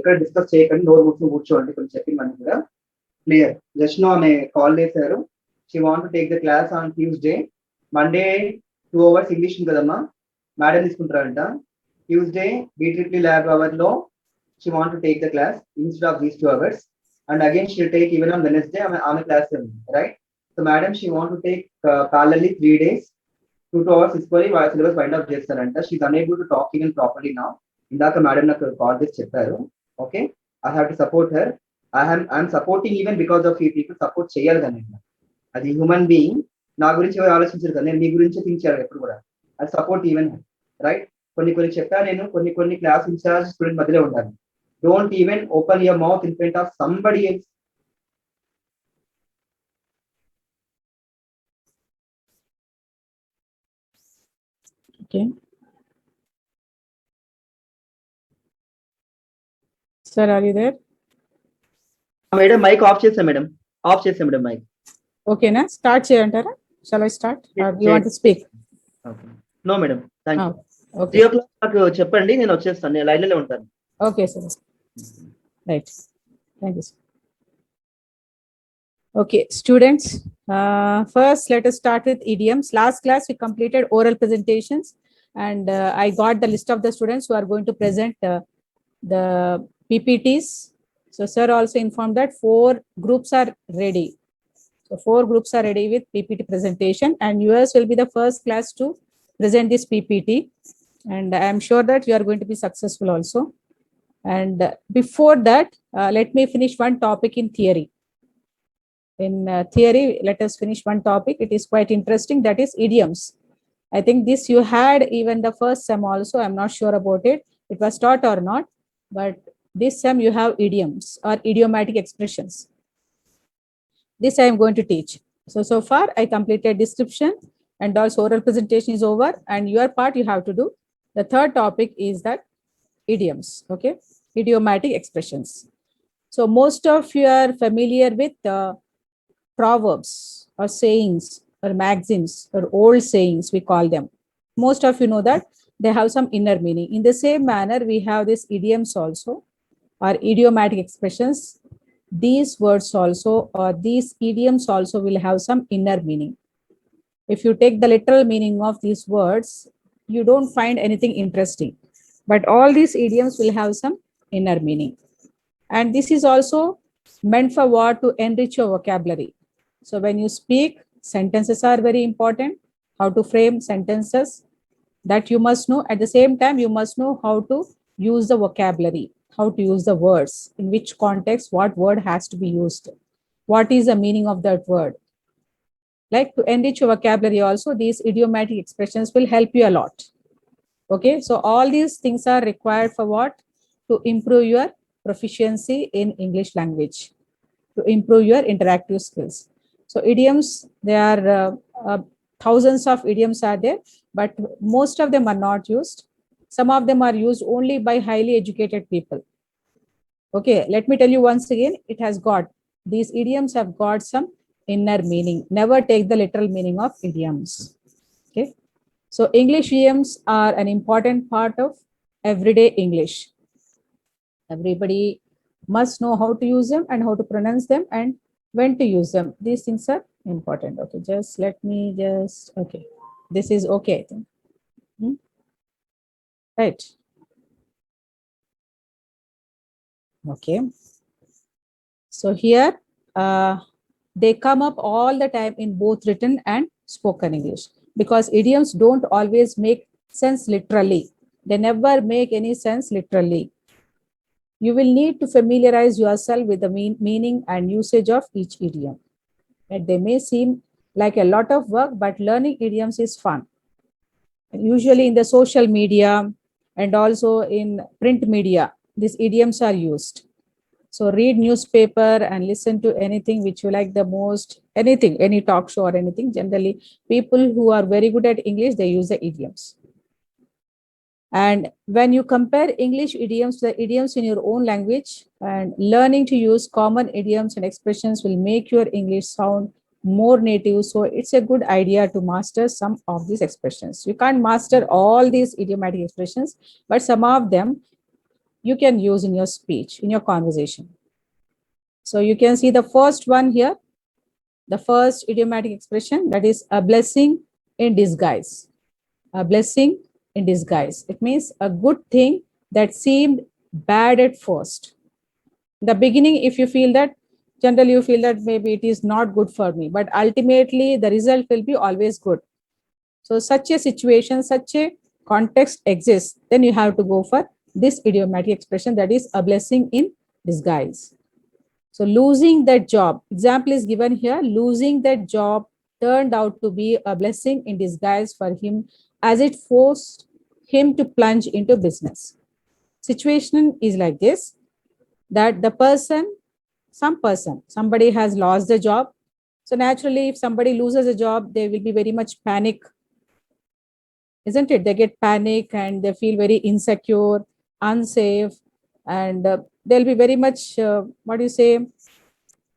ఎక్కడ డిస్కస్ చేయకండి, నోరు కూర్చొని కూర్చోండి. కొంచెం చెప్పిందని కూడా క్లియర్. జస్ట్ నో ఆమె కాల్ చేశారు. She want to take the class on Tuesday. Monday 2 hours English కదమ్మా, మేడం తీసుకుంటారంట. ట్యూస్డే బీట్రిప్లీ ల్యాబ్ అవర్లో she want to take the class instead of these 2 hours. And again she'll take even on Wednesday ఆమె class ఉంది, right? So madam, she want to take parallelly 3 days, 2 hours తీసుకొని వాళ్ళ syllabus wind up చేస్తారంట. She unable to talk even properly now. ఇందాక madam నాకు call చేసి చెప్పారు. Okay, I have to support her. I'm supporting even because of ఈ people. Support చేయాలి కానీ అది హ్యూమన్ బీయింగ్. నా గురించి ఎవరు ఆలోచించారు కదా, నేను మీ గురించి థింక్ చేయాలి ఎప్పుడు కూడా. అది సపోర్ట్ ఈవెన్, రైట్? కొన్ని చెప్పా నేను, కొన్ని క్లాస్ ఇన్ఛార్జ్ స్టూడెంట్ మధ్యలో ఉండాలి. Don't even open your mouth in front of somebody else. Okay. Sir, are you there? Madam, mic off chesa madam. Off chesa madam mic. Okay na, start cheyantara. Shall I start? Or you want to speak? Okay. No madam, thank you. Okay. 3 o'clock నాకు చెప్పండి, నేను వచ్చేస్తాను. నేను line లో ఉంటాను. Okay sir. Right. Thank you, sir. Okay, students, first let us start with idioms. Last class we completed oral presentations, and I got the list of the students who are going to present the PPTs. So sir also informed that 4 groups are ready. So 4 groups are ready with PPT presentation, and yours will be the first class to present this PPT, and I am sure that you are going to be successful also. And before that, let me finish one topic in theory. In theory, let us finish one topic. It is quite interesting, that is idioms. I think this you had even the first sem also. I'm not sure about it. It was taught or not, but this sem you have idioms or idiomatic expressions. This I am going to teach. So far I completed description and also oral presentation is over, and your part you have to do. The third topic is that idioms, okay? Idiomatic expressions. So most of you are familiar with proverbs or sayings or maxims or old sayings, we call them. Most of you know that they have some inner meaning. In the same manner, we have these idioms also, or idiomatic expressions. These words also, or these idioms also, will have some inner meaning. If you take the literal meaning of these words, you don't find anything interesting. But all these idioms will have some inner meaning. And this is also meant for what? To enrich your vocabulary. So when you speak, sentences are very important. How to frame sentences, that you must know. At the same time, you must know how to use the vocabulary, how to use the words, in which context, what word has to be used, what is the meaning of that word. Like to enrich your vocabulary also, these idiomatic expressions will help you a lot. Okay, so all these things are required for what? To improve your proficiency in English language, to improve your interactive skills. So idioms, there are thousands of idioms are there, but most of them are not used. Some of them are used only by highly educated people. Okay, let me tell you once again, it has got, these idioms have got some inner meaning. Never take the literal meaning of idioms. Okay, so English idioms are an important part of everyday English. Everybody must know how to use them and how to pronounce them and when to use them. These things are important. Okay, just let me just, okay, this is okay, I think. Right. Okay, so here they come up all the time in both written and spoken English, because idioms don't always make sense literally. They never make any sense literally. You will need to familiarize yourself with the meaning and usage of each idiom. And they may seem like a lot of work, but learning idioms is fun. Usually in the social media and also in print media, these idioms are used. So read newspaper and listen to anything which you like the most, anything, any talk show or anything. Generally, people who are very good at English, they use the idioms. And when you compare English idioms to the idioms in your own language, and learning to use common idioms and expressions will make your English sound more native. So it's a good idea to master some of these expressions. You can't master all these idiomatic expressions, but some of them you can use in your speech, in your conversation. So you can see the first one here, the first idiomatic expression, that is a blessing in disguise. A blessing in disguise. It means a good thing that seemed bad at first. In the beginning, if you feel that, generally you feel that maybe it is not good for me, but ultimately the result will be always good. So such a situation, such a context exists, then you have to go for this idiomatic expression, that is a blessing in disguise. So losing that job, example is given here, losing that job turned out to be a blessing in disguise for him, as it forced him to plunge into business. Situation is like this, that the person, somebody has lost the job. So naturally, if somebody loses a job, they will be very much panic, isn't it? They get panic and they feel very insecure, unsafe, and they'll be very much, what do you say,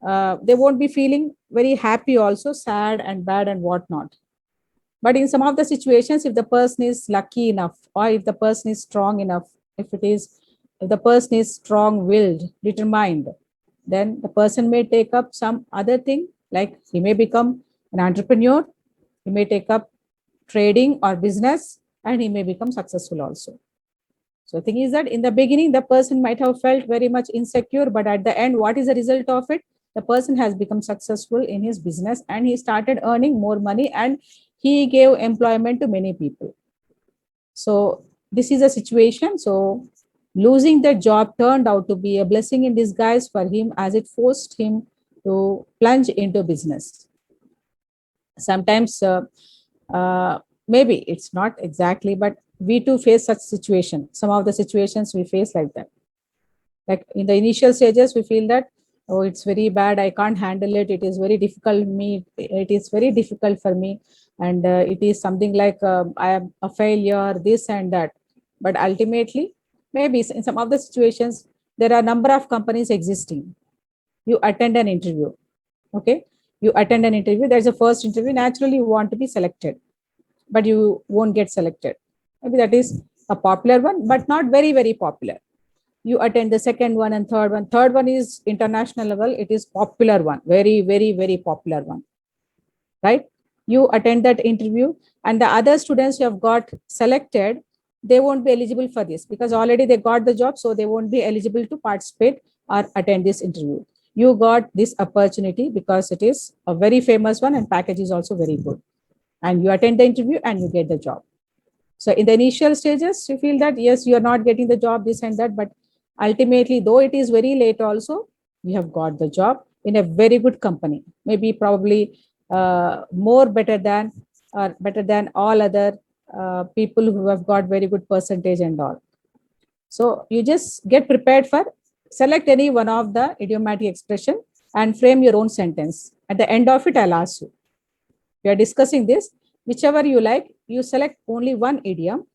they won't be feeling very happy, also sad and bad and whatnot. But in some of the situations, if the person is lucky enough, or if the person is strong enough, if the person is strong willed, determined, then the person may take up some other thing, like he may become an entrepreneur, he may take up trading or business, and he may become successful also. So the thing is that in the beginning, the person might have felt very much insecure, but at the end, what is the result of it? The person has become successful in his business and he started earning more money and he gave employment to many people. So this is a situation. So losing the job turned out to be a blessing in disguise for him, as it forced him to plunge into business. Sometimes maybe it's not exactly, but we too face such situation. Some of the situations we face like that, like in the initial stages we feel that, oh, it's very bad, I can't handle it, it is very difficult me, it is very difficult for me, and it is something like, I am a failure, this and that. But ultimately, maybe in some of the situations, there are a number of companies existing. You attend an interview, okay, you attend an interview, there's a first interview, naturally you want to be selected, but you won't get selected. Maybe that is a popular one, but not very, very popular. You attend the second one and third one. Third one is international level. It is popular one, very, very, very popular one, right? You attend that interview and the other students who have got selected, they won't be eligible for this because already they got the job. So they won't be eligible to participate or attend this interview. You got this opportunity because it is a very famous one and package is also very good. And you attend the interview and you get the job. So in the initial stages, you feel that, yes, you are not getting the job, this and that, but ultimately, though it is very late also, you have got the job in a very good company, maybe probably more better than all other people who have got very good percentage and all. So you just get prepared for, select any one of the idiomatic expression and frame your own sentence. At the end of it, I'll ask you. We are discussing this. Whichever you like, you select only one idiom.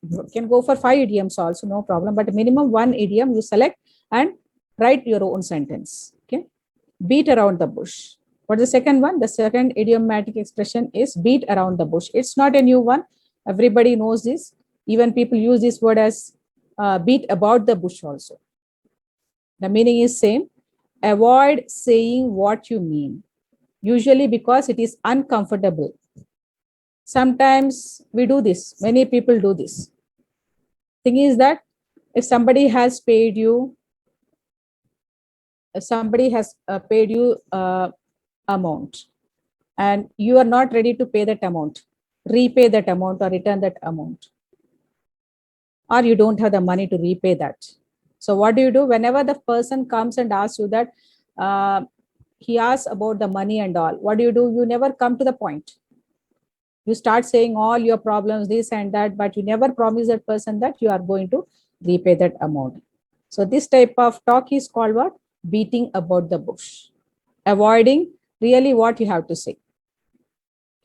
You can go for 5 idioms also, no problem. But minimum one idiom you select and write your own sentence. Okay. Beat around the bush. What is the second one? The second idiomatic expression is beat around the bush. It's not a new one. Everybody knows this. Even people use this word as beat about the bush also. The meaning is same. Avoid saying what you mean. Usually because it is uncomfortable. Sometimes we do this. Many people do this. Thing is that if somebody has paid you, amount and you are not ready to pay that amount, repay that amount or return that amount, or you don't have the money to repay that. So what do? Whenever the person comes and asks you that, he asks about the money and all, what do? You never come to the point. You start saying all your problems, this and that, but you never promise that person that you are going to repay that amount. So this type of talk is called what? Beating about the bush. Avoiding really what you have to say.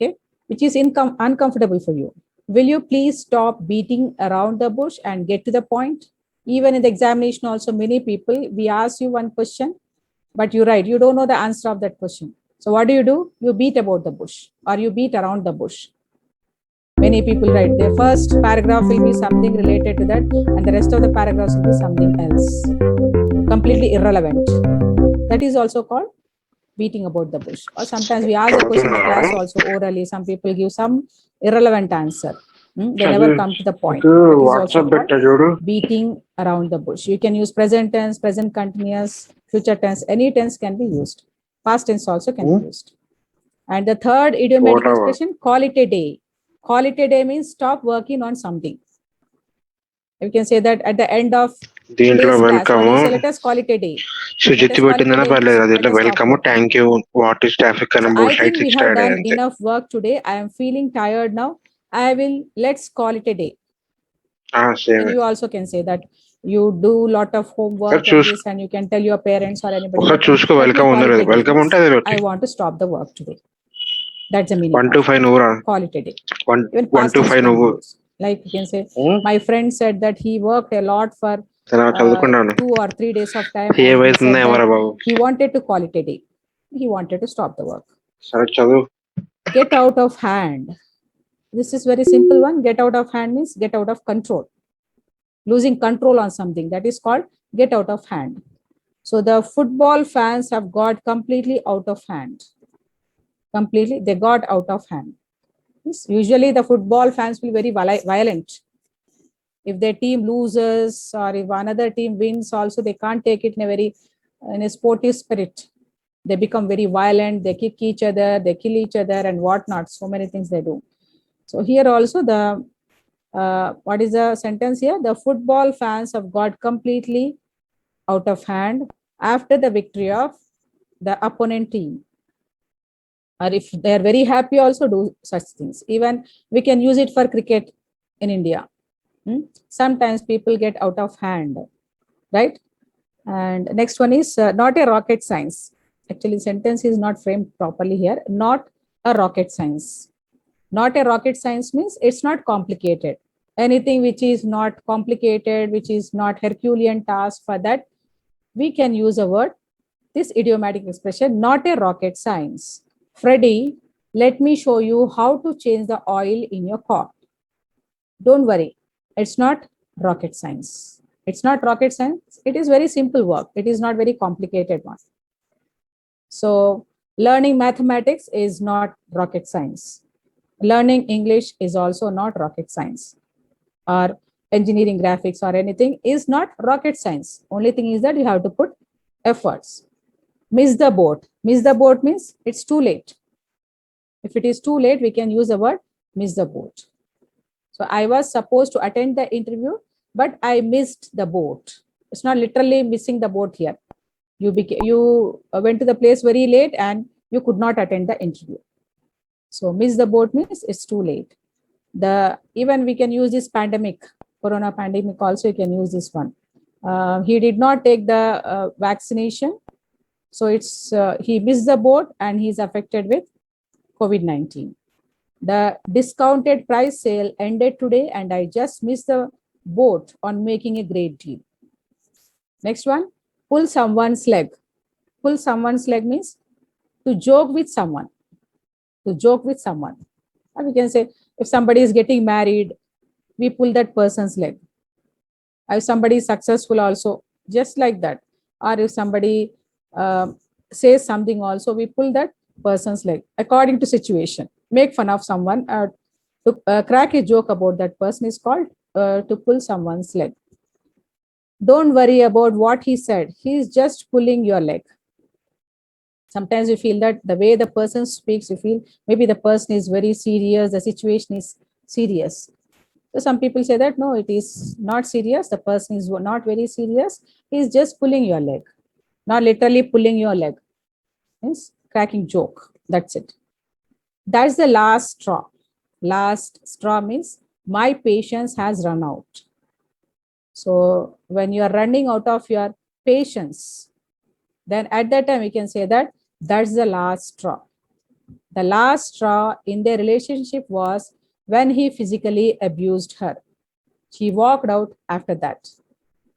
Okay, which is uncomfortable for you. Will you please stop beating around the bush and get to the point? Even in the examination also, many people, we ask you one question, but you write, you don't know the answer of that question. So what do? You beat about the bush or you beat around the bush. Many people write their first paragraph will be something related to that, and the rest of the paragraphs will be something else, completely irrelevant. That is also called beating about the bush. Or sometimes we ask a question in the class also orally. Some people give some irrelevant answer. They never come to the point. That is also called beating around the bush. You can use present tense, present continuous, future tense. Any tense can be used. Past tense also can be used. And the third idiomatic expression, call it a day. Call it a day means stop working on something. You can say that at the end of దీంట్లో today's class, welcome what do you say? Let us call it a day. Sujith పెట్టిందనే పర్లేదు అది ఇట్లా Let us stop welcome working. Thank you what is traffic అని So I bullshit think we six have done అంతే enough work today. I am feeling tired now. Let's call it a day. Same And you also can say that you do lot of homework and choose- this, and you can tell your parents or anybody. ఒకసారి చూసుకో "Let me welcome call ఉందో it లేదు a day. Welcome ఉంటే అది I want to stop the work today." That's the meaning. 1 to 5 నువ్వు రా Call it a day. 1 Even 1 past to tense 5 can నువ్వు be used. Like you can say, my friend said that he worked a lot for చదువుకున్నాను 2 or 3 days of time. A and he వయసు said ఉందా that ఎవరా బాబు he wanted to call it a day. He wanted to stop the work. సరే చదువు Get out of hand. This is very simple one. Get out of hand means get out of control. Losing control on something, that is called get out of hand. So the football fans have got completely out of hand. Completely, they got out of hand. Yes, usually the football fans will be very violent. If their team loses or if another team wins also, they can't take it in a sportive spirit. They become very violent, they kick each other, they kill each other and whatnot. So many things they do. So here also what is the sentence here? The football fans have got completely out of hand after the victory of the opponent team. Or if they are very happy, also do such things. Even we can use it for cricket in India. Sometimes people get out of hand, right? And next one is not a rocket science. Actually, sentence is not framed properly here. Not a rocket science. Not a rocket science means it's not complicated. Anything which is not complicated, which is not Herculean task, for that we can use a word, this idiomatic expression, not a rocket science. Freddie, let me show you how to change the oil in your car. Don't worry, it's not rocket science. It's not rocket science. It is very simple work. It is not very complicated one. So learning mathematics is not rocket science. Learning English is also not rocket science. Or engineering, graphics or anything is not rocket science. Only thing is that you have to put efforts. Miss the boat. Miss the boat means it's too late. If it is too late, we can use the word miss the boat. So I was supposed to attend the interview, but I missed the boat. It's not literally missing the boat here. You went to the place very late and you could not attend the interview. So miss the boat means it's too late. Even we can use this pandemic, corona pandemic also, you can use this one. He did not take the vaccination. So he missed the boat and he's affected with COVID-19. The discounted price sale ended today and I just missed the boat on making a great deal. Next one, pull someone's leg. Pull someone's leg means to joke with someone. To joke with someone. And we can say, if somebody is getting married, we pull that person's leg. If somebody is successful also, just like that. Or if somebody says something also, we pull that person's leg according to situation. Make fun of someone, to crack a joke about that person is called to pull someone's leg. Don't worry about what he said. He is just pulling your leg. Sometimes you feel that the way the person speaks, you feel maybe the person is very serious, the situation is serious. So some people say that, no, it is not serious. The person is not very serious. He is just pulling your leg. Not literally pulling your leg. Means cracking joke. That's it. That's the last straw. Last straw means my patience has run out. So when you are running out of your patience, then at that time we can say that that's the last straw. The last straw in their relationship was when he physically abused her. She walked out after that.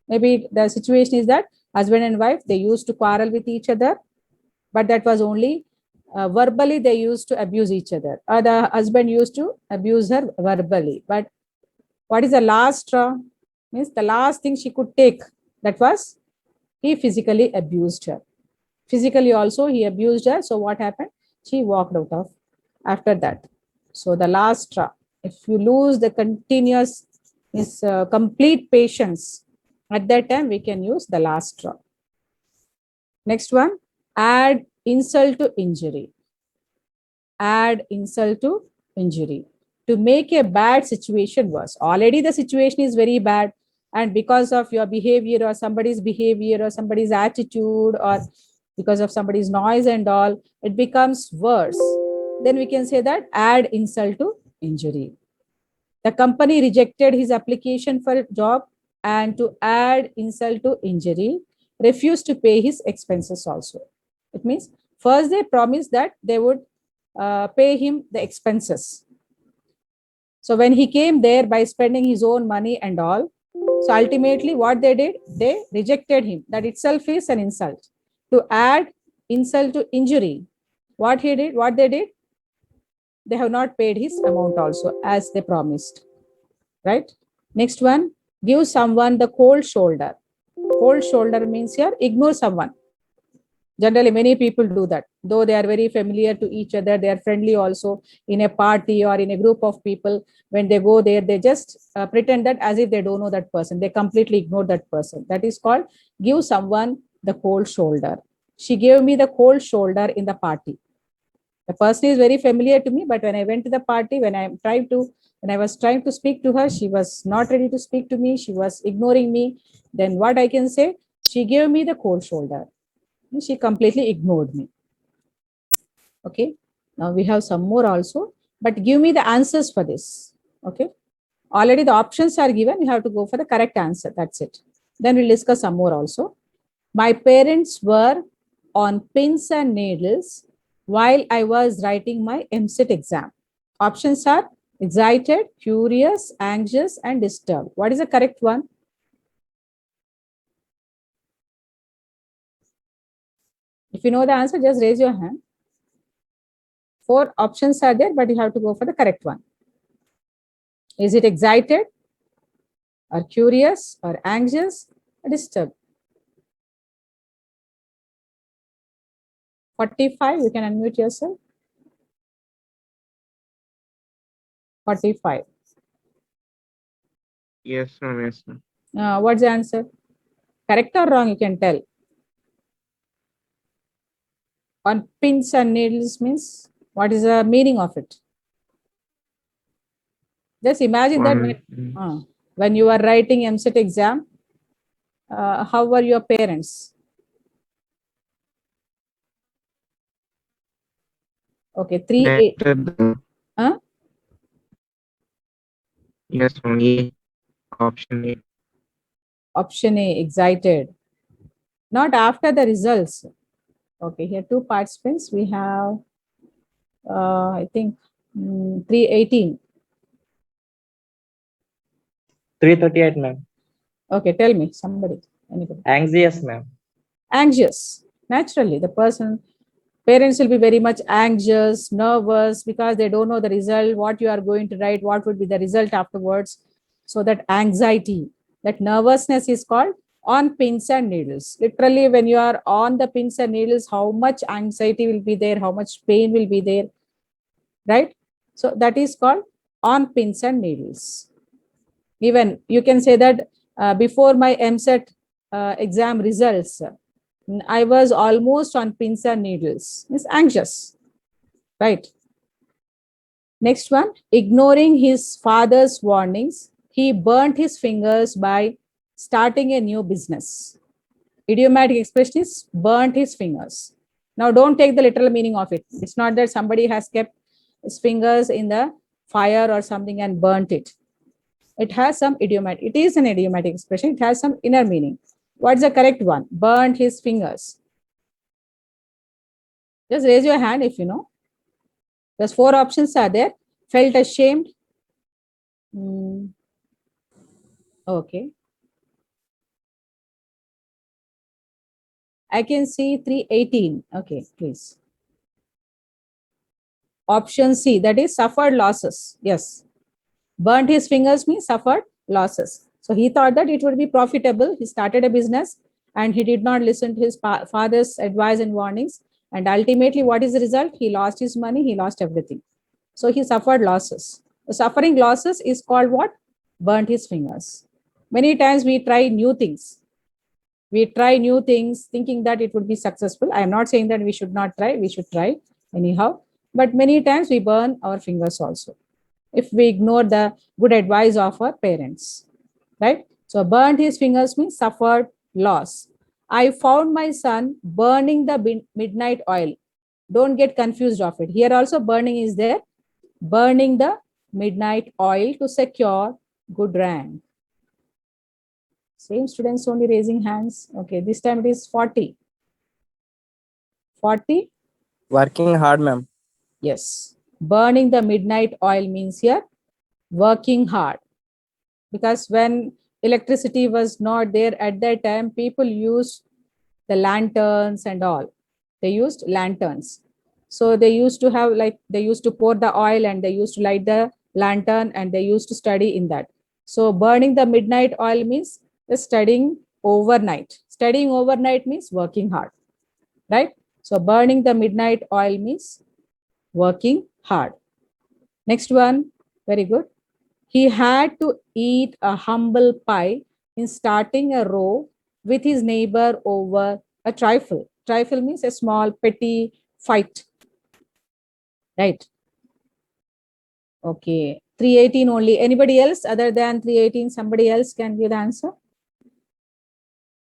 Maybe the situation is that husband and wife, they used to quarrel with each other, but that was only verbally they used to abuse each other, or the husband used to abuse her verbally. But what is the last straw? Means the last thing she could take, that was he physically abused her. Physically also he abused her. So what happened? She walked out of after that. So the last straw. If you lose the continuous, is complete patience, at that time we can use the last straw. Next one, add insult to injury. Add insult to injury. To make a bad situation worse. Already the situation is very bad, and because of your behavior or somebody's behavior or somebody's attitude or because of somebody's noise and all, it becomes worse. Then we can say that add insult to injury. The company rejected his application for a job, and to add insult to injury, refused to pay his expenses also. It means first they promised that they would pay him the expenses. So when he came there by spending his own money and all, so ultimately what they did, they rejected him. That itself is an insult. To add insult to injury, what he did, what they did, they have not paid his amount also as they promised, right? Next one, give someone the cold shoulder. Cold shoulder means here ignore someone. Generally many people do that, though they are very familiar to each other, they are friendly also. In a party or in a group of people, when they go there, they just pretend that as if they don't know that person, they completely ignore that person. That is called give someone the cold shoulder. She gave me the cold shoulder in the party. The person is very familiar to me, but when I went to the party, when I was trying to speak to her, she was not ready to speak to me, she was ignoring me. Then what I can say, she gave me the cold shoulder. She completely ignored me. Okay, now we have some more also, but give me the answers for this. Okay, already the options are given, you have to go for the correct answer, that's it. Then we'll discuss some more also. My parents were on pins and needles while I was writing my MCET exam. Options are excited, curious, anxious, and disturbed. What is the correct one? If you know the answer, just raise your hand. 4 options are there, but you have to go for the correct one. Is it excited, or curious, or anxious, or disturbed? 45, you can unmute yourself. 45. Yes, ma'am. Yes, ma'am. What's the answer? Correct or wrong, you can tell. On pins and needles means, what is the meaning of it? Just imagine that when you are writing MCET exam, how were your parents? Okay, 3 8. Huh? Yes, ma'am. A. Option A. Option A, excited. Not after the results. Okay, here 2 participants. We have, I think, 318. 338, ma'am. Okay, tell me, somebody, anybody. Anxious, ma'am. Anxious. Naturally, the parents will be very much anxious, nervous, because they don't know the result, what you are going to write, what would be the result afterwards. So that anxiety, that nervousness is called on pins and needles. Literally, when you are on the pins and needles, how much anxiety will be there, how much pain will be there, right? So that is called on pins and needles. Even you can say that before my MCET exam results, I was almost on pins and needles. Means anxious, right? Next one, ignoring his father's warnings, he burnt his fingers by starting a new business. Idiomatic expression is burnt his fingers. Now, don't take the literal meaning of it. It's not that somebody has kept his fingers in the fire or something and burnt it. It has some idiomatic. It is an idiomatic expression. It has some inner meaning. What's the correct one? Burnt his fingers. Just raise your hand if you know. There's 4 options are there. Felt ashamed. Okay. I can see 318. Okay, please. Option C, that is suffered losses. Yes. Burnt his fingers means suffered losses. So he thought that it would be profitable. He started a business and he did not listen to his father's advice and warnings. And ultimately, what is the result? He lost his money, he lost everything. So he suffered losses. The suffering losses is called what? Burnt his fingers. Many times we try new things. We try new things thinking that it would be successful. I am not saying that we should not try, we should try anyhow. But many times we burn our fingers also if we ignore the good advice of our parents, right? So burnt his fingers means suffered loss. I found my son burning the midnight oil. Don't get confused of it. Here also burning is there. Burning the midnight oil to secure good rank. Same students only raising hands. Okay, this time it is 40. 40? Working hard, ma'am. Yes. Burning the midnight oil means here working hard. Because when electricity was not there at that time, people used the lanterns and all. They used lanterns. So they used to have they used to pour the oil and they used to light the lantern and they used to study in that. So burning the midnight oil means studying overnight. Studying overnight means working hard, right? So burning the midnight oil means working hard. Next one, very good. He had to eat a humble pie in starting a row with his neighbor over a trifle. Trifle means a small petty fight, right? Okay, 318 only. Anybody else other than 318? Somebody else can give the answer.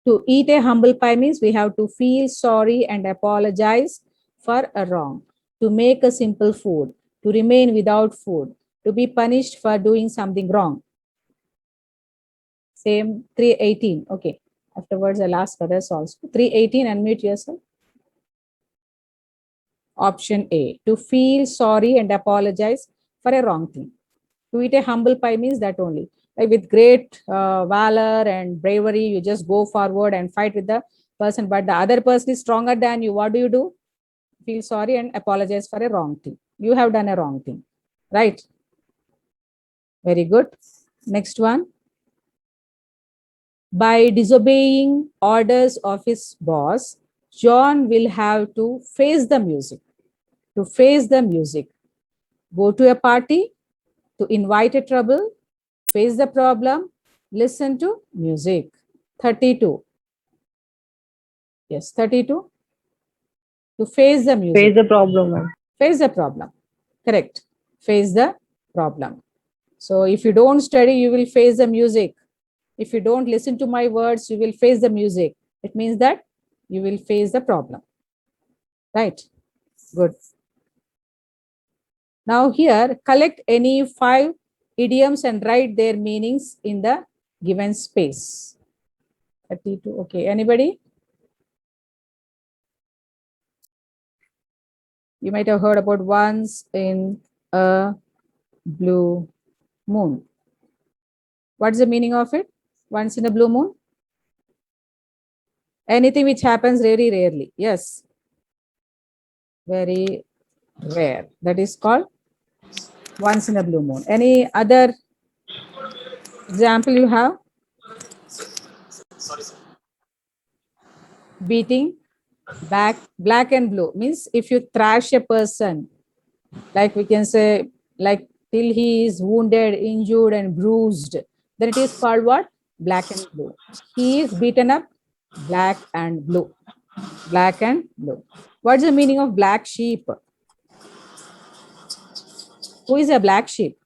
To eat a humble pie means we have to feel sorry and apologize for a wrong. To make a simple food. To remain without food. To be punished for doing something wrong. Same 318. Okay. Afterwards, I'll ask others also. 318, unmute yourself. Option A. To feel sorry and apologize for a wrong thing. To eat a humble pie means that only. Like with great valor and bravery, you just go forward and fight with the person, but the other person is stronger than you. What do? Feel sorry and apologize for a wrong thing. You have done a wrong thing, right? Very good. Next one. By disobeying orders of his boss, John will have to face the music. To face the music. Go to a party, to invite a trouble, face the problem, listen to music. 32. Yes, 32. To face the music. Face the problem, ma'am. Face the problem. Correct. Face the problem. So if you don't study, you will face the music. If you don't listen to my words, you will face the music. It means that you will face the problem. Right? Good. Now here, collect any 5 idioms and write their meanings in the given space. 32. Okay. Anybody? You might have heard about once in a blue moon. What's the meaning of it? Once in a blue moon? Anything which happens very rarely. Yes. Very rare. That is called once in a blue moon. Any other example you have? Beating. Black and blue means if you thrash a person, like we can say, like till he is wounded, injured, and bruised, then it is called what? Black and blue. He is beaten up, black and blue. Black and blue. What's the meaning of black sheep? Who is a black sheep?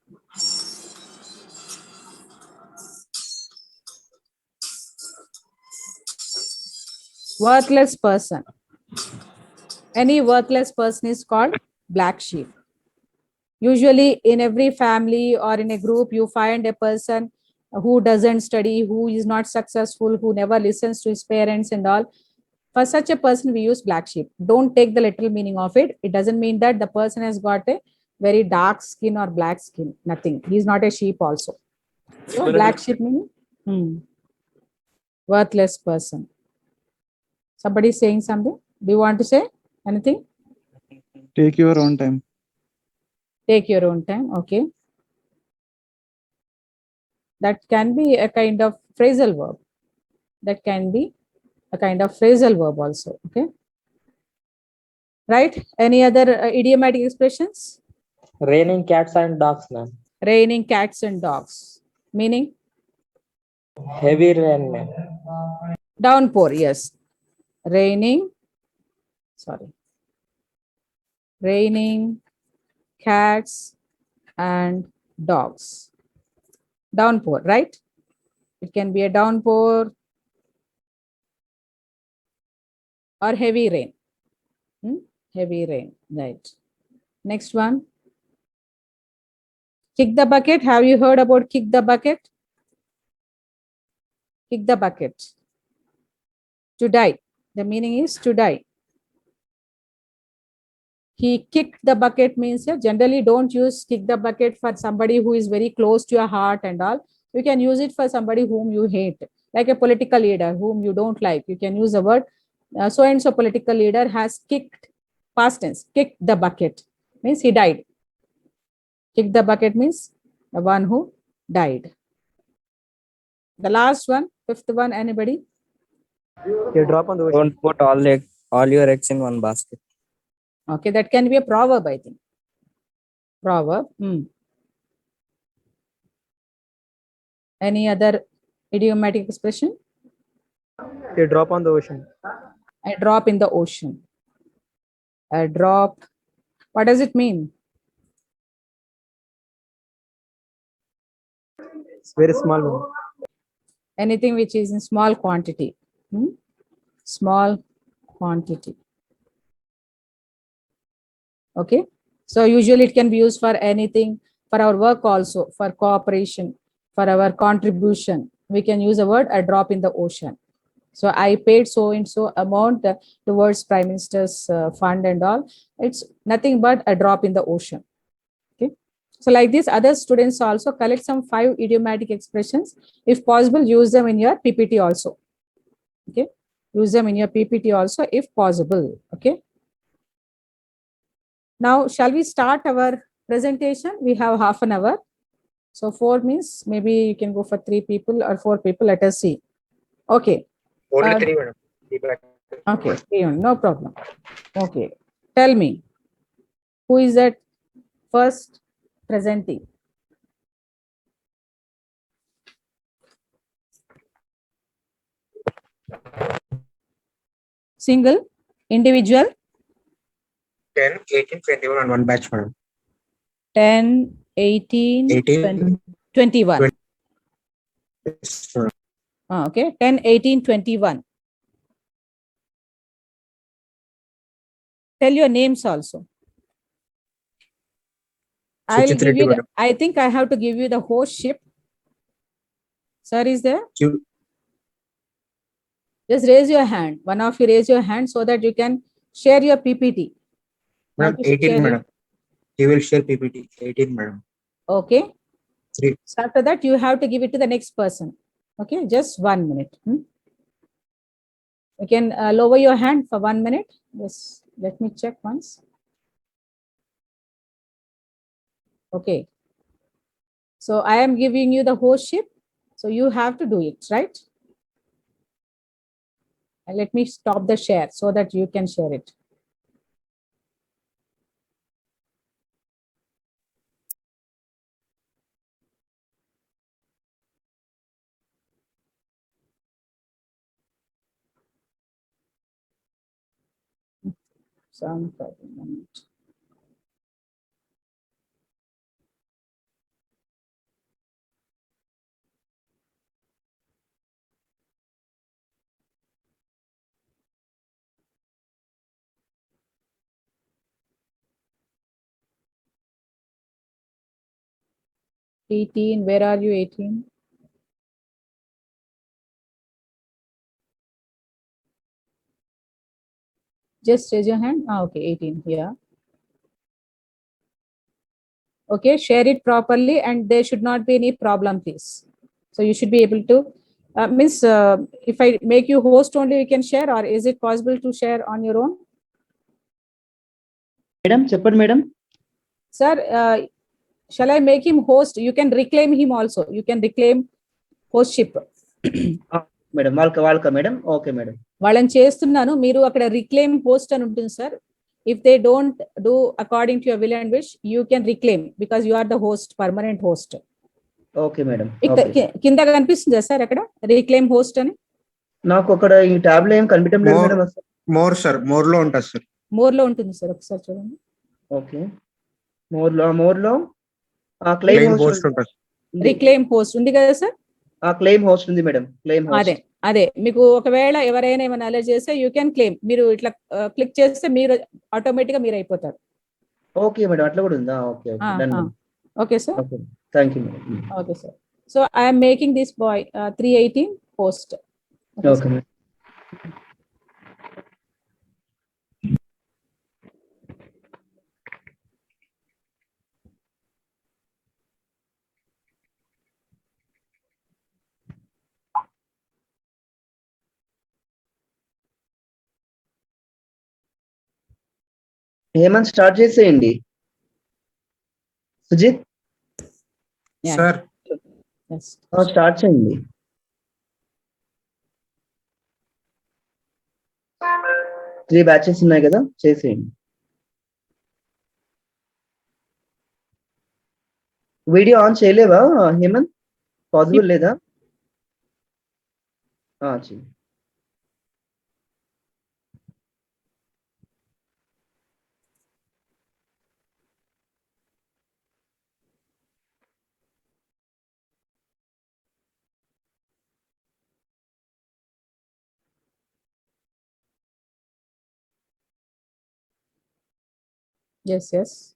Worthless person. Any worthless person is called black sheep. Usually in every family or in a group, you find a person who doesn't study, who is not successful, who never listens to his parents and all. For such a person, we use black sheep. Don't take the literal meaning of it. It doesn't mean that the person has got a very dark skin or black skin. Nothing. He's not a sheep also. So black sheep meaning worthless person. Somebody is saying something. Do you want to say anything? Take your own time. Take your own time. Okay. That can be a kind of phrasal verb. That can be a kind of phrasal verb also. Okay. Right? Any other idiomatic expressions? Raining cats and dogs, ma'am. Raining cats and dogs. Meaning? Heavy rain, ma'am. Downpour. Yes. Raining. Sorry. Raining cats and dogs. Downpour, right? It can be a downpour or heavy rain. Heavy rain, right? Next one. Kick the bucket. Have you heard about kick the bucket? Kick the bucket. To die. The meaning is to die. He kicked the bucket means generally don't use kick the bucket for somebody who is very close to your heart and all. You can use it for somebody whom you hate, like a political leader whom you don't like. You can use the word so and so political leader has kicked, past tense, kicked the bucket means he died. Kick the bucket means the one who died. The last one, fifth one, anybody? You drop on the ocean. Don't put all your eggs in one basket. Okay, that can be a proverb, I think. Proverb. Any other idiomatic expression? You drop on the ocean. A drop in the ocean. A drop. What does it mean? It's very small, ma'am. Anything which is in small quantity. Small quantity. Okay. So usually it can be used for anything, for our work also, for cooperation, for our contribution. We can use the word a drop in the ocean. So I paid so and so amount towards Prime Minister's fund and all. It's nothing but a drop in the ocean. Okay. So like this, other students also collect some 5 idiomatic expressions. If possible, use them in your PPT also. Okay. Use them in your PPT also if possible. Okay. Now, shall we start our presentation? We have half an hour. So 4 means maybe you can go for 3 people or 4 people. Let us see. Okay. Only 3, madam. Okay, no problem. Okay. Tell me, who is that first presenting? Single, individual? 10, 18, 21 on one batch, madam. 10, 18, 18, 21. Yes, madam. Okay, 10, 18, 21. Tell your names also. I'll Suchit give Reddy, you, madam. I think I have to give you the hostship. Sir is there? Just raise your hand. One of you raise your hand so that you can share your PPT. Madam, Not to 18, share madam. He will share PPT. 18, madam. Okay. 3. So after that, you have to give it to the next person. Okay, just 1 minute. You can lower your hand for 1 minute. Yes, let me check once. Okay. So I am giving you the hostship. So you have to do it, right? And let me stop the share so that you can share it. Some problem. 18, where are you, 18? Just raise your hand. Okay, 18 here. Okay, share it properly and there should not be any problem, please. So you should be able to, if I make you host only, you can share, or is it possible to share on your own? Madam, చెప్పండి madam. Sir, shall I make him host? You can reclaim him also. You can reclaim hostship. Madam వాళ్ళకా madam? Okay madam. వాళ్ళని చేస్తున్నాను, మీరు అక్కడ reclaim host అని ఉంటుంది sir. If they don't do according to your will and wish, you can reclaim because you are the host, permanent host. Okay madam. కింద కనిపిస్తుందా sir అక్కడ రిక్లెయిమ్ హోస్ట్ అని? నాకు అక్కడ ఈ ట్యాబ్ లో ఏం కనిపించడం లేదు మేడం. మోర్ సార్, మోర్ లో ఉంటుంది సార్. మోర్ లో ఉంటుంది సార్, ఒకసారి చూడండి. ఓకే, మోర్ లో క్లెయిమ్ హోస్ట్ ఉంటుంది. రిక్లెయిమ్ హోస్ట్ ఉంది కదా సార్? క్లెయిమ్ హోస్ట్ ఉంది మేడం. క్లెయిమ్ హోస్ట్ అదే మీకు ఒకవేళ ఎవరైనా ఏమైనా అలర్ట్ చేస్తే యూ కెన్ క్లెయిమ్. మీరు ఇట్లా క్లిక్ చేస్తే మీరు ఆటోమేటిక్ గా మీరు అయిపోతారు. ఓకే మేడం, అట్లా కూడా ఉందా? Okay okay sir. Thank you madam. Okay sir. So I'm making this boy 318 post. Okay madam. Hemanth start చేసేయండి. సుజిత్ సార్ స్టార్ట్ చేయండి. త్రీ బ్యాచెస్ ఉన్నాయి కదా, చేసేయండి. వీడియో ఆన్ చేయలేవా హేమంత్? పాసిబుల్ లేదా? చెయ్యి. Yes.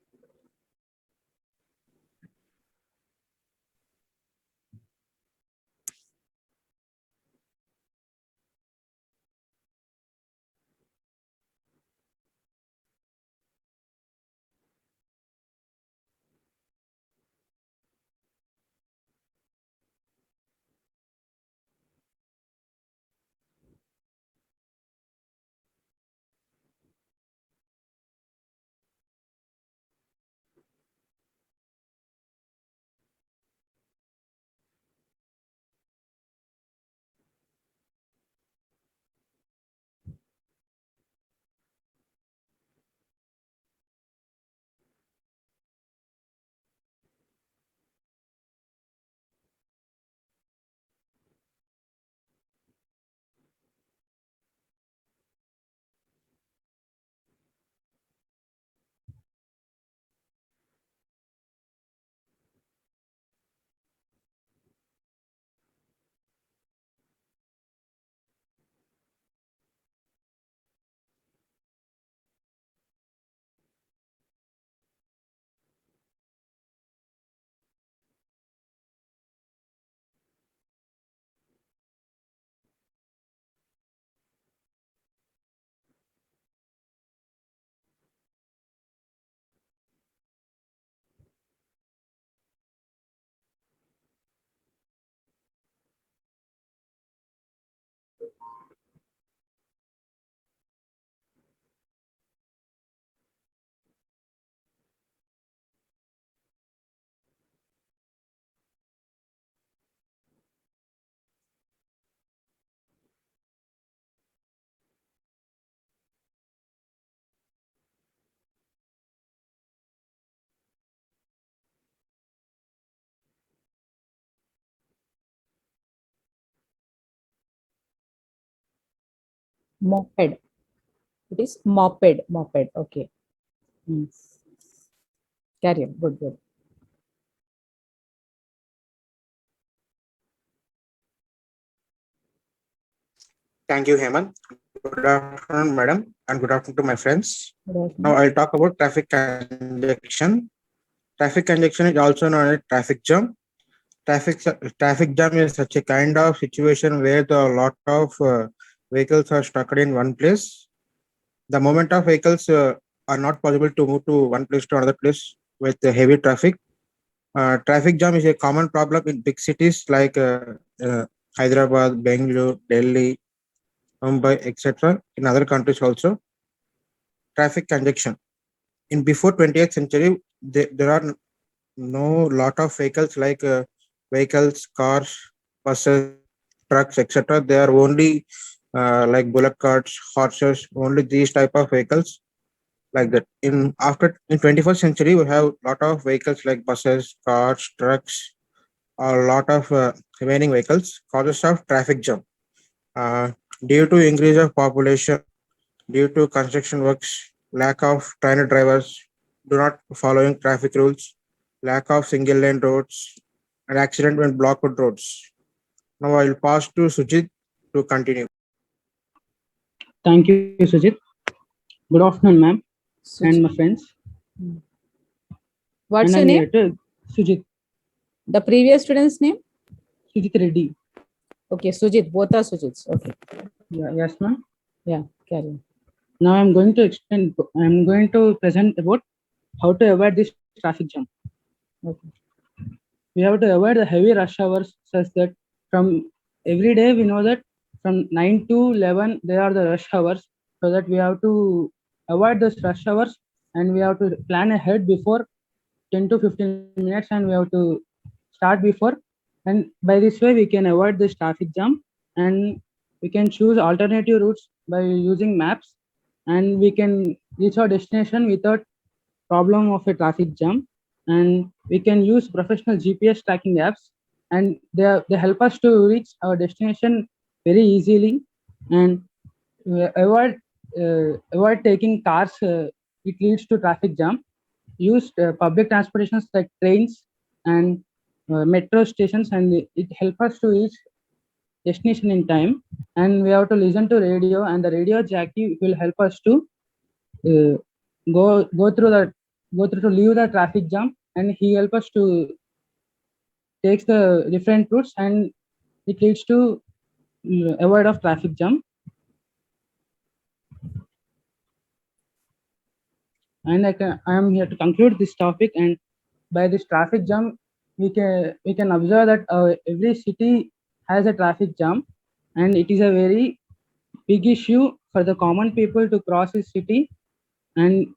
Moped. It is moped. Okay. Carry on. Good. Thank you, Hemant. Good afternoon, madam, and good afternoon to my friends. Good afternoon. Now I'll talk about traffic congestion. Traffic congestion is also known as traffic jam. Traffic jam is such a kind of situation where a lot of vehicles are stuck in one place. The moment of vehicles are not possible to move to one place to another place with heavy traffic. Traffic jam is a common problem in big cities like Hyderabad, Bangalore, Delhi, Mumbai, etc. In other countries also. Traffic congestion. In before 20th century, there are no lot of vehicles like vehicles, cars, buses, trucks, etc. They are only like bullock carts, horses, only these type of vehicles like that. In 21st century, we have lot of vehicles like buses, cars, trucks, a lot of remaining vehicles causes of traffic jam. Uh, Due to increase of population, due to construction works, lack of trainer drivers, do not following traffic rules, lack of single lane roads, and accident when blocked roads. Now I will pass to Sujit to continue. Thank you, Sujit. Good afternoon, ma'am, and my friends. What's And your I'm name? here to Sujit, The previous student's name? Sujit Reddy. Okay, Sujit. Both are Sujits. Okay. Yeah, yes, ma'am. Yeah, carry on. Now I'm going to explain. I'm going to present about how to avoid this traffic jam. Okay. We have to avoid the heavy rush hours, such that from every day we know that from 9 to 11 they are the rush hours, so that we have to avoid those rush hours, and we have to plan ahead before 10 to 15 minutes, and we have to start before, and by this way we can avoid this traffic jam, and we can choose alternative routes by using maps, and we can reach our destination without problem of a traffic jam. And we can use professional GPS tracking apps, and they help us to reach our destination very easily. And avoid avoid taking cars, it leads to traffic jam. Use public transportations like trains and metro stations, and it helps us to reach destination in time. And we have to listen to radio, and the radio jockey will help us to uh, go through to leave the traffic jam, and he help us to take the different routes, and it leads to avoid of traffic jam. And I am here to conclude this topic. And by this traffic jam, we can observe that every city has a traffic jam, and it is a very big issue for the common people to cross the city, and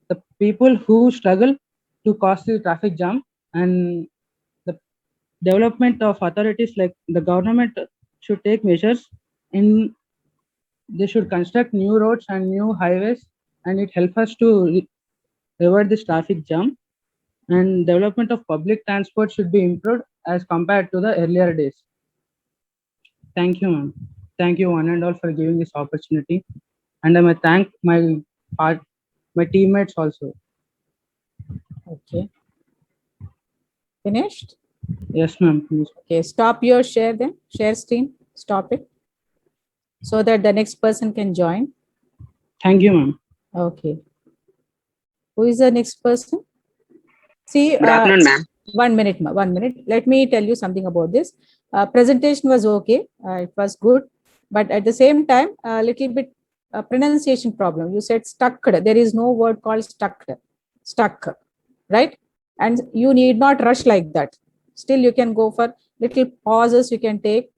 the people who struggle to cross the traffic jam. And the development of authorities like the government should take measures in, they should construct new roads and new highways, and it helps us to avoid this traffic jam. And development of public transport should be improved as compared to the earlier days. Thank you, ma'am. Thank you one and all for giving this opportunity, and I may thank my teammates also. Okay. Finished? Yes, ma'am. Please. Okay, stop your share then. Share screen. Stop it. So that the next person can join. Thank you, ma'am. Okay. Who is the next person? See, Good afternoon, ma'am. 1 minute, 1 minute. Let me tell you something about this. Presentation was okay. It was good. But at the same time, a little bit pronunciation problem. You said stuck. There is no word called stuck. Stuck. Right? And you need not rush like that. Still, you can go for little pauses you can take.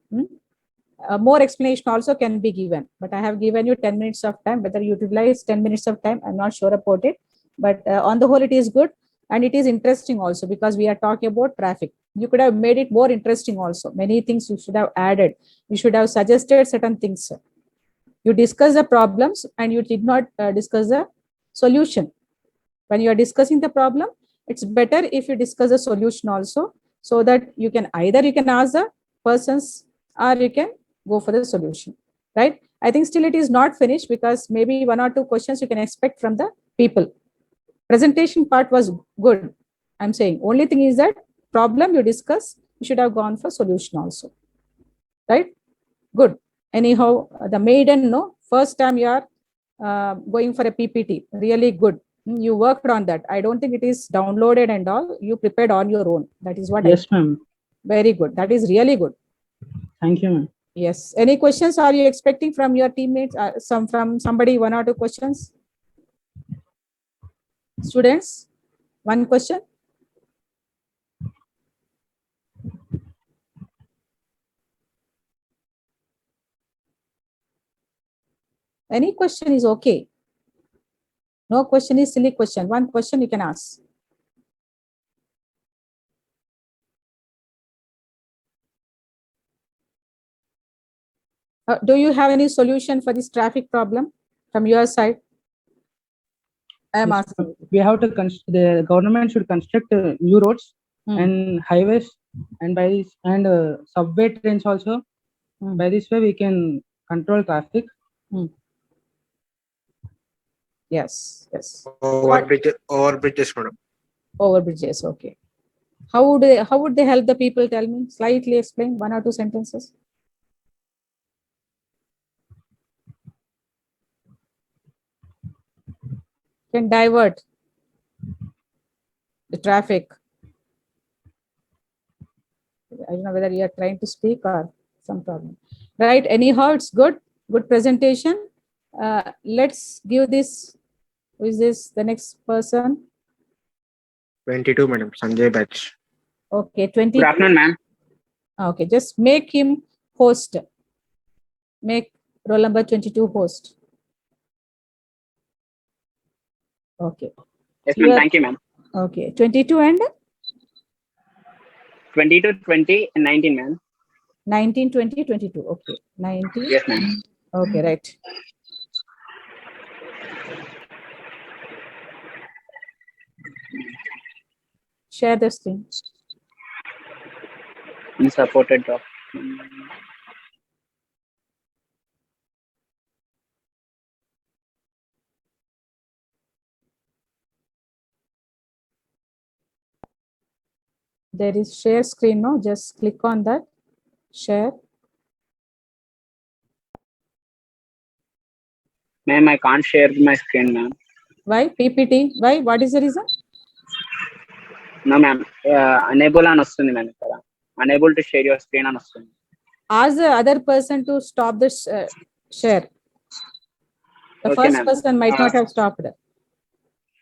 More explanation also can be given. But I have given you 10 minutes of time. Whether you utilize 10 minutes of time, I'm not sure about it. But on the whole, it is good. And it is interesting also because we are talking about traffic. You could have made it more interesting also. Many things you should have added. You should have suggested certain things. You discuss the problems and you did not discuss the solution. When you are discussing the problem, it's better if you discuss the solution also, so that you can either you can ask the persons or you can go for the solution, right? I think still it is not finished because maybe 1 or 2 questions you can expect from the people. Presentation part was good. I'm saying only thing is that problem you discuss, you should have gone for solution also, right? Good. Anyhow, the maiden, no, first time you are going for a PPT, really good. You worked on that. I don't think it is downloaded and all. You prepared on your own. That is what. Yes, ma'am. Very good. That is really good. Thank you, ma'am. Yes. Any questions are you expecting from your teammates? From somebody, 1 or 2 questions? Students, 1 question. Any question is okay. No question is silly question. 1 question you can ask. Do you have any solution for this traffic problem from your side? I am Yes, asking. we have to the government should construct new roads Hmm. and highways, and by this and subway trains also. Hmm. By this way, we can control traffic. Yes, yes. Over bridges, madam. Over bridges, okay. How would they help the people? Tell me, slightly explain 1 or 2 sentences. Can divert the traffic. I don't know whether you are trying to speak or some problem. Right, anyhow, it's good presentation. Let's give this, who is this, the next person? 22, madam. Sanjay batch. Okay, 20. Good afternoon, ma'am. Okay, just make him host. Make roll number 22 host. Okay. Yes, You ma'am. are- Thank you, ma'am. Okay, 22 and 22, 20, and 19, ma'am. 19, 20, 22. Okay, 19. Yes, ma'am. Okay, right. Share the screen. Unsupported doc. There is share screen, no? Just click on that. Share. Ma'am, I can't share my screen, ma'am. Why? PPT. Why? What is the reason? No, ma'am. Unable అని వస్తుంది, ma'am. ఇక్కడ. Unable to share your screen అని వస్తుంది. Ask the other person to stop the share. The Okay, first ma'am. person might not have stopped.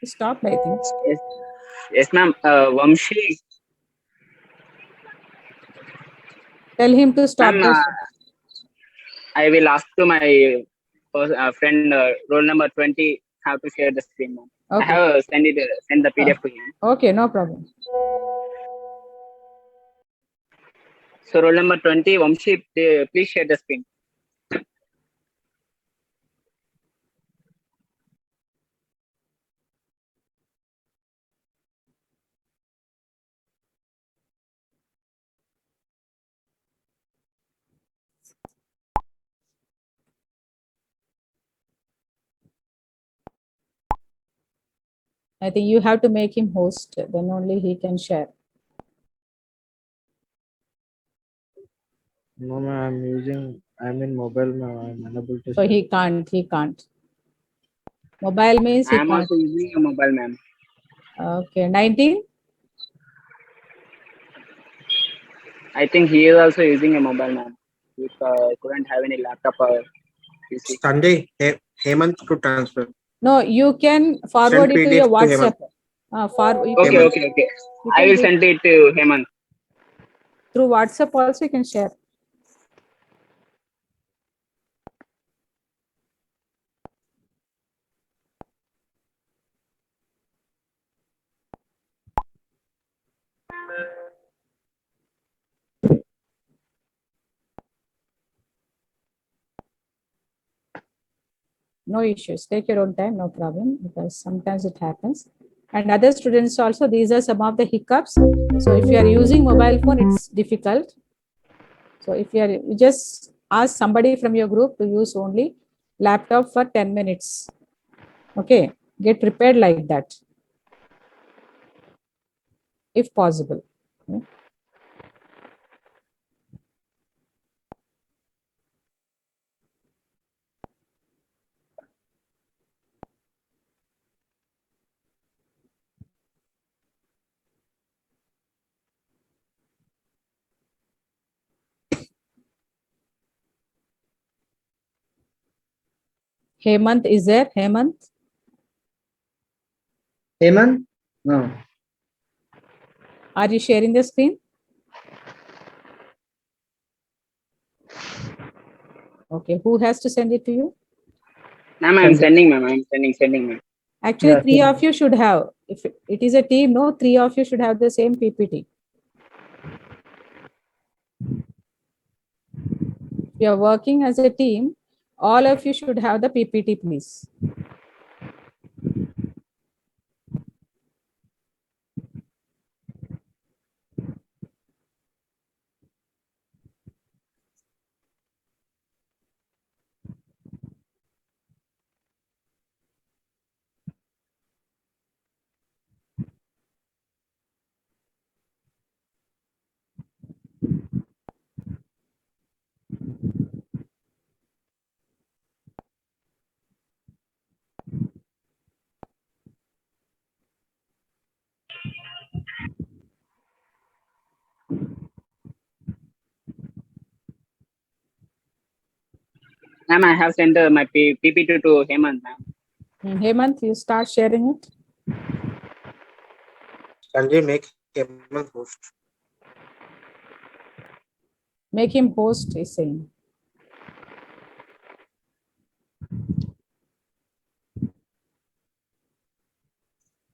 He stopped, I think. Yes, ma'am. Vamshi, Tell him to stop ma'am, the I will ask to my friend, roll number 20, how to share the screen, ma'am. I Okay. have send the PDF to him. Okay, no problem. So roll number 20, Vamshi, please share the screen. I think you have to make him host, then only he can share. No, ma'am. I'm in mobile, ma'am. I'm unable to. So he can't. Mobile means I he am can't. also using a mobile, ma'am. Okay, 19. I think he is also using a mobile, ma'am. He couldn't have any laptop or PC. Sanjay, Hemant to transfer. No, you can forward Send it to your PDF to WhatsApp. You can- Okay. you I can will do- send it to Hemant. through WhatsApp also you can share. No issues. Take your own time, no problem, because sometimes it happens. And other students also, these are some of the hiccups. So if you are using mobile phone, it's difficult. So if you just ask somebody from your group to use only laptop for 10 minutes. Okay, get prepared like that, if possible. Hemant is there? Hemant? Hemant? No. Are you sharing the screen? Okay, who has to send it to you? Ma'am, I'm sending, ma'am. I'm sending, ma'am. Actually, Yeah, three sure. of you should have. If it is a team, no, 3 of you should have the same PPT. We are working as a team. All of you should have the PPT, please. Ma'am, I have sent my PPT to Hemant, ma'am. Hemant, you start sharing it. Sanjay, make Hemant host. Make him host, is saying.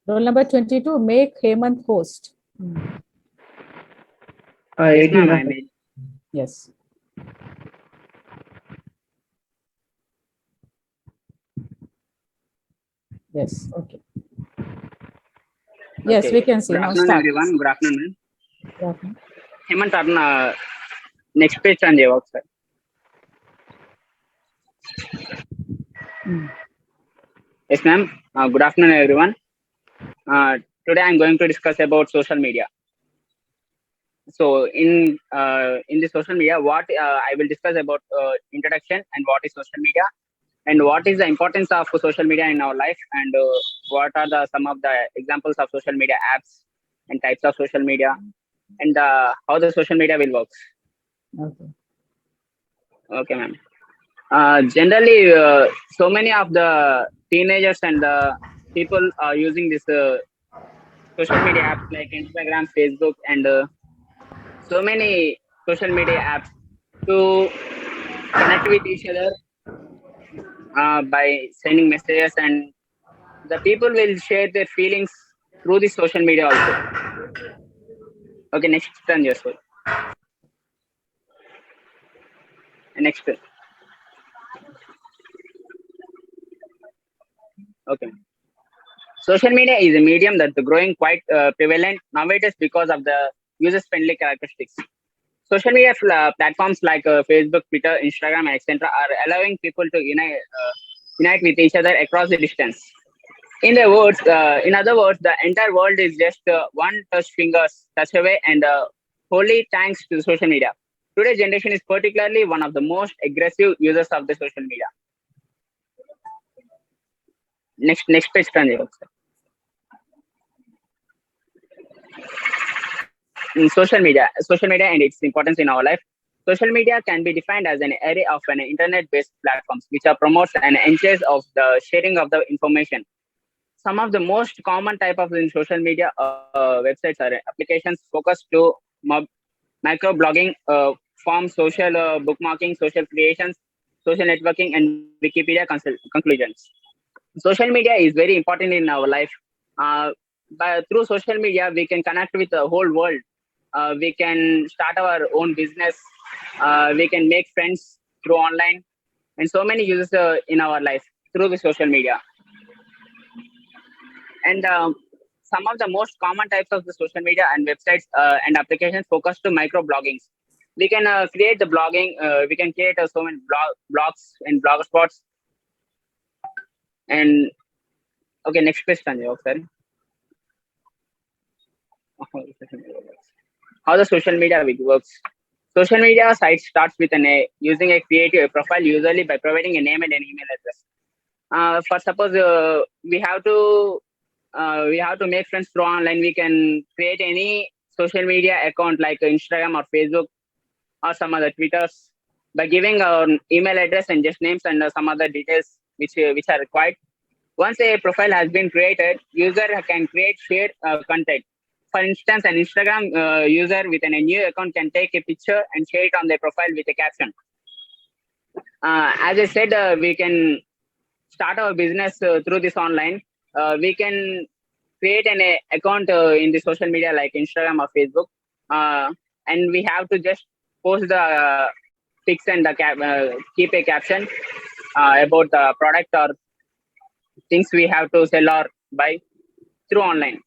Roll number 22, make Hemant host. Yes, 18. ma'am, I made. Yes. Yes, okay. Yes, Okay. we can see. Good Now afternoon, start. everyone. Good afternoon, ma'am. Good afternoon. Hemant, next page Sanjay work, sir. Yes, ma'am. Good afternoon, everyone. Today I'm going to discuss about social media. So in the social media, what I will discuss about introduction and what is social media, and what is the importance of social media in our life, and what are some of the examples of social media apps and types of social media, and how the social media will work. Okay. Okay, ma'am. Generally, so many of the teenagers and the people are using this social media apps like Instagram, Facebook, and so many social media apps to connect with each other by sending messages, and the people will share their feelings through the social media also. Okay, next turn, yes, sir. Next. Okay. Social media is a medium that's growing quite prevalent nowadays because of the user-friendly characteristics. Social media platforms like Facebook, Twitter, Instagram, etc. are allowing people to unite with each other across the distance. In other words, the entire world is just one touch away, and wholly thanks to social media. Today's generation is particularly one of the most aggressive users of the social media. Next page, Sanjay. In social media and its importance in our life. Social media can be defined as an array of an internet-based platforms which are promotes and encourages of the sharing of the information. Some of the most common type of social media websites are applications focused to microblogging, form social bookmarking, social creations, social networking, and Wikipedia conclusions. Social media is very important in our life. But through social media, we can connect with the whole world. We can start our own business. We can make friends through online, and so many uses in our life through the social media. And some of the most common types of the social media and websites and applications focus to microbloggings. We can create the blogging. We can create so many blogs and blog spots. And okay, next question, Sanjay. Sorry. How the social media works. Social media site starts with using a creative profile, usually by providing a name and an email address. For suppose we have to make friends through online, we can create any social media account like Instagram or Facebook or some other Twitters by giving our email address and just names and some other details which are required. Once a profile has been created, user can share content. For instance, an Instagram user with a new account can take a picture and share it on their profile with a caption. As I said, we can start our business through this online. We can create an account in the social media like Instagram or Facebook, and we have to just post the pics and keep a caption about the product or things we have to sell or buy through online.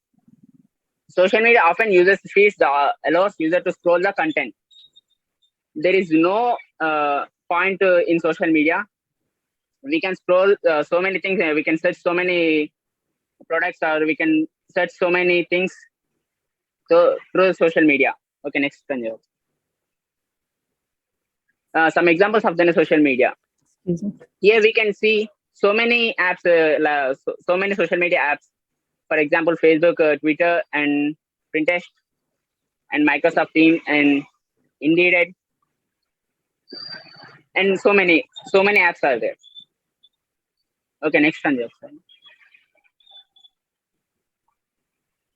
Social media often uses feeds that allows user to scroll the content. There is no point in social media. We can scroll so many things. We can search so many products, or we can search so many things through social media. Okay, next, Sanjay. Some examples of the social media. Excuse me. Here we can see so many apps, so many social media apps. For example, Facebook, Twitter, and Pinterest, and Microsoft Teams, and Indeed, and so many apps are there. Okay, next, Sanjay.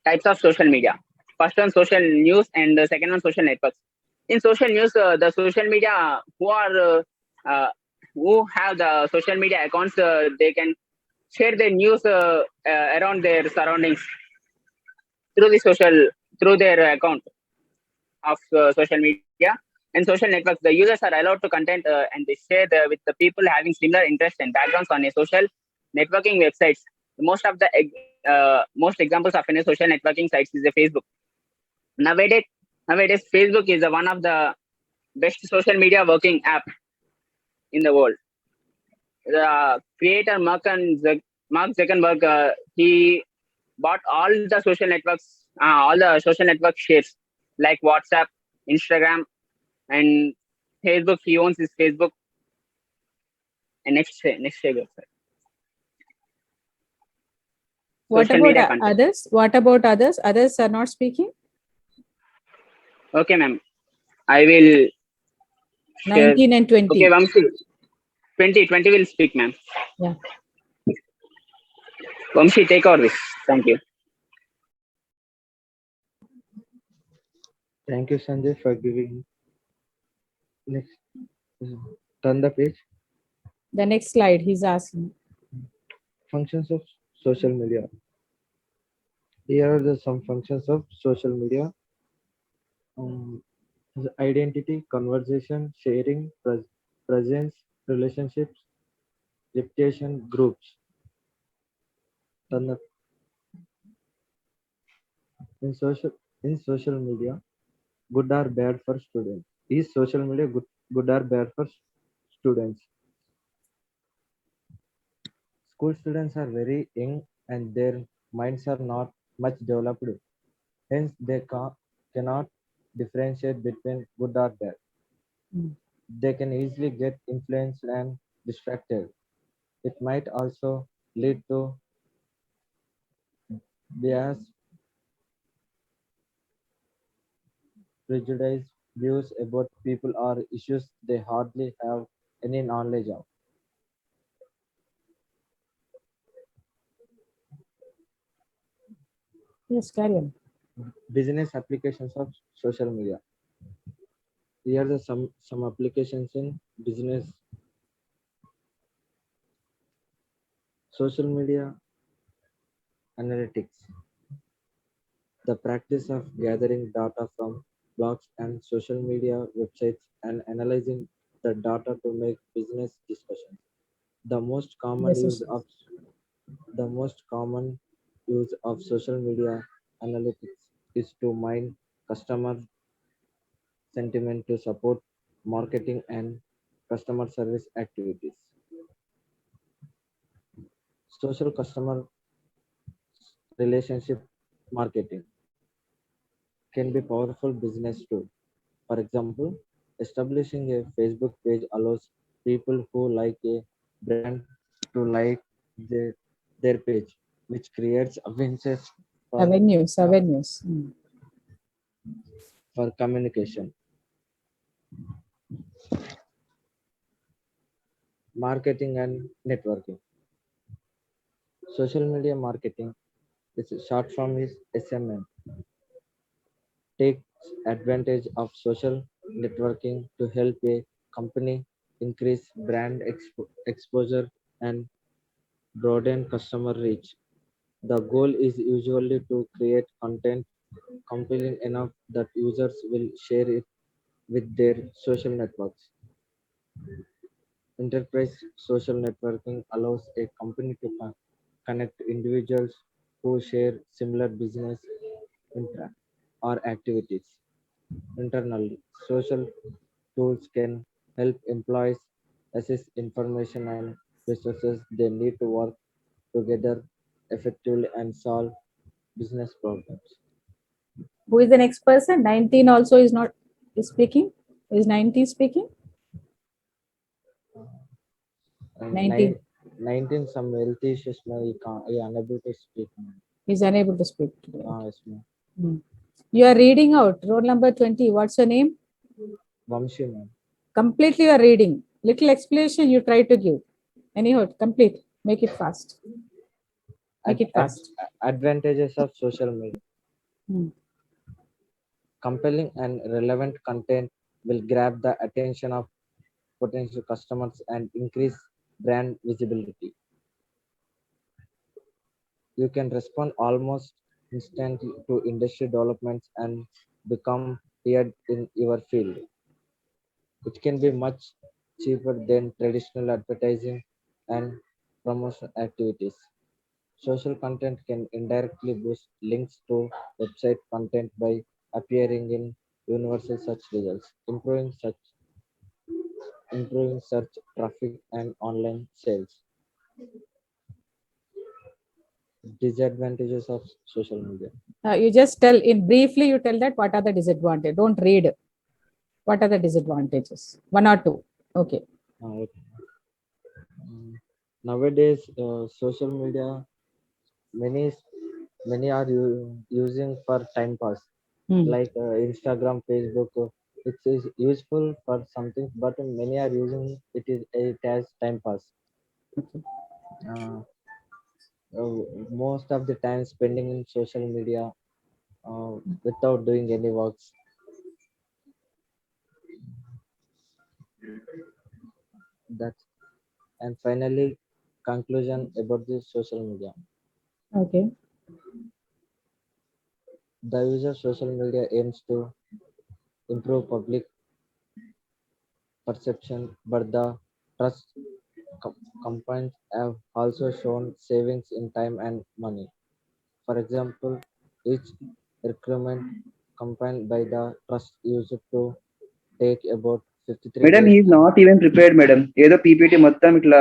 Types of social media. First one, social news, and the second one, social networks. In social news, the social media who have the social media accounts, they can share their news around their surroundings through their account of social media. And social networks, the users are allowed to content and they share with the people having similar interests and backgrounds on a social networking websites. Most examples of any social networking sites is a Facebook. Nowadays, Facebook is one of the best social media working app in the world. The creator Mark Zuckerberg, he bought all the social network shares like WhatsApp, Instagram, and Facebook. He owns his Facebook. And next website. What Social media about content. others? What about others? Others are not speaking. Okay, ma'am. I will share. 19 and 20. Okay, Vamsi. 20 will speak, ma'am. Yeah. Vamsi, take over this. Thank you. Thank you, Sanjay, for giving. Next, turn the page. The next slide, he's asking. Functions of social media. Here are some functions of social media. The identity, conversation, sharing, presence, relationships, reputation, groups. In social media, good or bad for students? Is social media good or bad for students? School students are very young and their minds are not much developed. Hence, they cannot differentiate between good or bad. They can easily get influenced and distracted. It might also lead to bias, prejudiced views about people or issues they hardly have any knowledge of. Yes, carry on. Business applications of social media. Here are some applications in business. Social media analytics. The practice of gathering data from blogs and social media websites and analyzing the data to make business discussions. The most common Yes, use yes. of social media analytics is to mine customer sentiment to support marketing and customer service activities. Social customer relationship marketing can be powerful business tool. For example, establishing a Facebook page allows people who like a brand to like their page, which creates awareness Avenues. for communication. Marketing and networking. Social media marketing, its short form is SMM, takes advantage of social networking to help a company increase brand exposure and broaden customer reach. The goal is usually to create content compelling enough that users will share it with their social networks. Enterprise social networking allows a company to connect individuals who share similar business interest or activities. Internally, social tools can help employees assess information and resources they need to work together effectively and solve business problems. Who is the next person? 19 also is not is speaking. Is 19 speaking? And 19 19 some health issues may he unable to speak. is unable to speak today. Yes, ma'am. You are reading out. Roll number 20. What's your name? Vamshi, ma'am. Completely you are reading. Little explanation you try to give. Anyhow, complete. Make it fast. Make it fast. Advantages of social media. Hmm. Compelling and relevant content will grab the attention of potential customers and increase brand visibility. You can respond almost instantly to industry developments and become feared in your field. It can be much cheaper than traditional advertising and promotional activities. Social content can indirectly boost links to website content by appearing in universal search results, improving search traffic and online sales. Disadvantages of social media. You just tell in briefly, you tell that what are the disadvantages. Don't read. What are the disadvantages? One or two. Okay. Okay. Nowadays, social media, many are using for time pass, like Instagram, Facebook. It is useful for something, but many are using it as time pass. Most of the time spending in social media without doing any works. That's and finally conclusion about the social media. Okay. The use of social media aims to improve public perception, but the trust companies have also shown savings in time and money. For example, each recruitment campaign by the trust used to take about 53 Madam, days. he is not even prepared, madam. ఏదో PPT మొత్తం ఇట్లా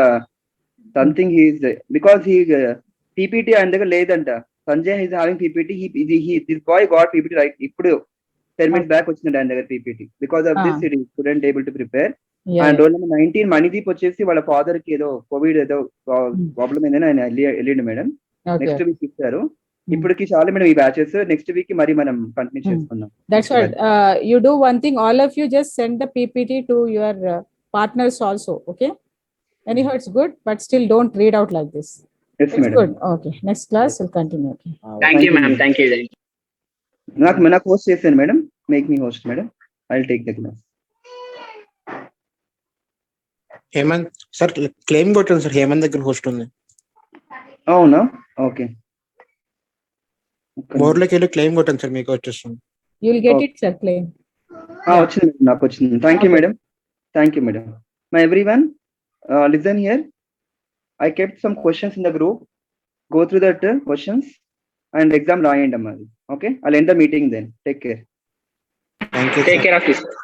something he's because he PPT ఆయన దగ్గర లేదంట. Sanjay he's having PPT. This boy got PPT right ఇప్పుడు 10 minutes back వచ్చిందంట ఆయన దగ్గర PPT. Because of this it student able to prepare. And roll number 19 Manideep వచ్చేసి వాళ్ళ ఫాదర్ కి ఏదో కోవిడ్ ఏదో ప్రాబ్లం ఏందని ఆయన వెళ్ళిండు మేడం. నెక్స్ట్ వీక్ ఇచ్చారు. ఇప్పటికి చాలా మేడం ఈ బ్యాచెస్. నెక్స్ట్ వీక్ మరి మనం కంటిన్యూ చేసుకుందాం. That's what you do. One thing, all of you just send the PPT to your partners also. Okay. Anyhow, it's good, but still don't read out like this. Yes, It's madam. good. Okay. Next class will continue. Okay. Thank you, ma'am. Thank you. నాకు host చేశాను madam. Make me host madam. I will take the class. Hemant sir claim కొట్టాను sir. Hemant దగ్గర host ఉంది. అవునా? Okay. బోర్డులోకి వెళ్ళి claim కొట్టాను sir. మీకు వచ్చేస్తుంది. You'll get it, sir. Claim. వచ్చింది మేడం. నాకు వచ్చింది. Thank you madam. Thank you madam. My everyone listen here. I kept some questions in the group. Go through that questions and exam రాయండి అమ్మా. Okay, I'll end the meeting then. Take care. Thank you. Take care of yourself.